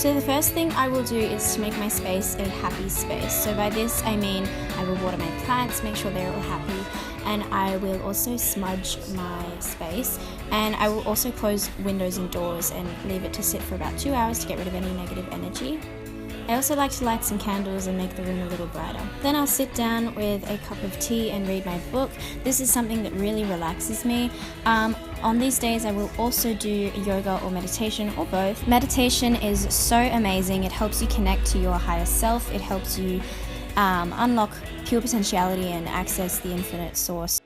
So the first thing I will do is to make my space a happy space. So by this I mean I will water my plants, make sure they're all happy, and I will also smudge my space, and I will also close windows and doors and leave it to sit for about 2 hours to get rid of any negative energy. I also like to light some candles and make the room a little brighter. Then I'll sit down with a cup of tea and read my book. This is something that really relaxes me. On these days I will also do yoga or meditation, or both. Meditation is so amazing. It helps you connect to your higher self. It helps you unlock pure potentiality and access the infinite source.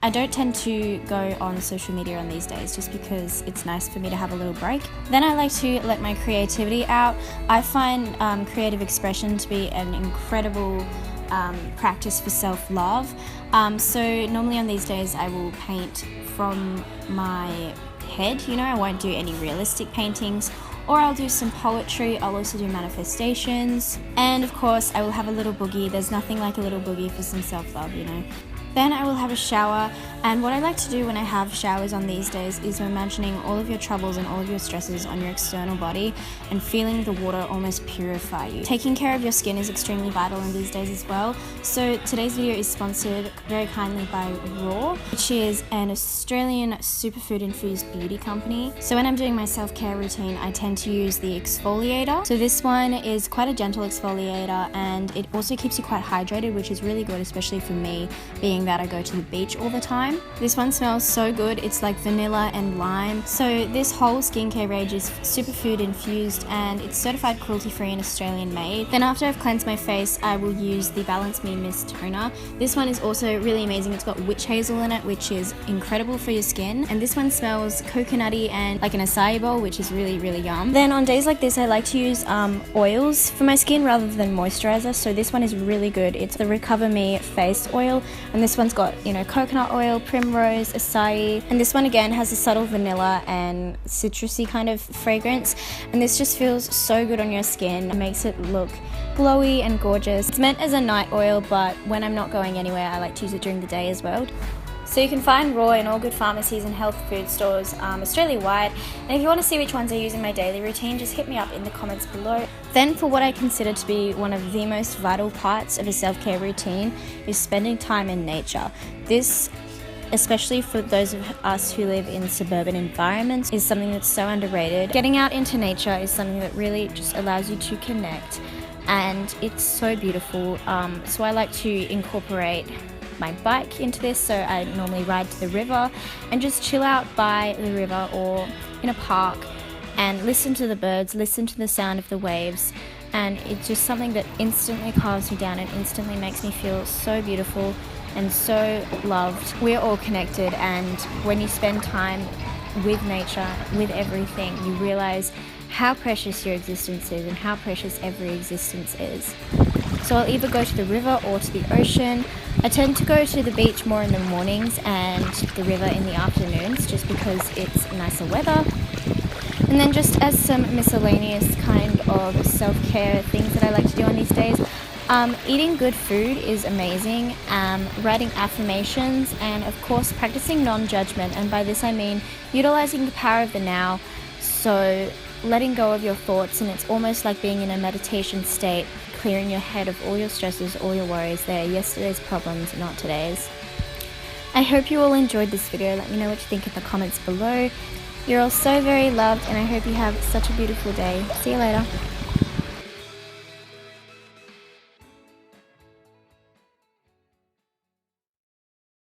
I don't tend to go on social media on these days just because it's nice for me to have a little break. Then I like to let my creativity out. I find creative expression to be an incredible practice for self-love. So normally on these days I will paint from my head, I won't do any realistic paintings, or I'll do some poetry. I'll also do manifestations, and of course I will have a little boogie. There's nothing like a little boogie for some self-love, Then I will have a shower, and what I like to do when I have showers on these days is imagining all of your troubles and all of your stresses on your external body and feeling the water almost purify you. Taking care of your skin is extremely vital in these days as well. So today's video is sponsored very kindly by RAWW, which is an Australian superfood infused beauty company. So when I'm doing my self-care routine, I tend to use the Exfoliator. So this one is quite a gentle exfoliator, and it also keeps you quite hydrated, which is really good, especially for me, being that I go to the beach all the time. This one smells so good. It's like vanilla and lime. So this whole skincare range is superfood infused, and it's certified cruelty-free and Australian made. Then after I've cleansed my face, I will use the Balance Me Mist Toner. This one is also really amazing. It's got witch hazel in it, which is incredible for your skin. And this one smells coconutty and like an acai bowl, which is really, really yum. Then on days like this, I like to use oils for my skin rather than moisturizer. So this one is really good. It's the Recover Me face oil, and this one's got, coconut oil, primrose, acai, and this one again has a subtle vanilla and citrusy kind of fragrance, and this just feels so good on your skin. It makes it look glowy and gorgeous. It's meant as a night oil, but when I'm not going anywhere, I like to use it during the day as well. So you can find RAWW in all good pharmacies and health food stores Australia-wide, and if you want to see which ones I use in my daily routine, just hit me up in the comments below. Then for what I consider to be one of the most vital parts of a self-care routine is spending time in nature. This, especially for those of us who live in suburban environments, is something that's so underrated. Getting out into nature is something that really just allows you to connect, and it's so beautiful. So I like to incorporate my bike into this, so I normally ride to the river and just chill out by the river or in a park and listen to the birds, listen to the sound of the waves, and it's just something that instantly calms me down and instantly makes me feel so beautiful and so loved. We're all connected, and when you spend time with nature, with everything, you realize how precious your existence is and how precious every existence is. So I'll either go to the river or to the ocean. I tend to go to the beach more in the mornings and the river in the afternoons, just because it's nicer weather. And then just as some miscellaneous kind of self-care things that I like to do on these days, eating good food is amazing, writing affirmations, and of course practicing non-judgment. And by this I mean utilizing the power of the now, so letting go of your thoughts, and it's almost like being in a meditation state, clearing your head of all your stresses, all your worries. They're yesterday's problems, not today's. I hope you all enjoyed this video. Let me know what you think in the comments below. You're all so very loved, and I hope you have such a beautiful day. See you later.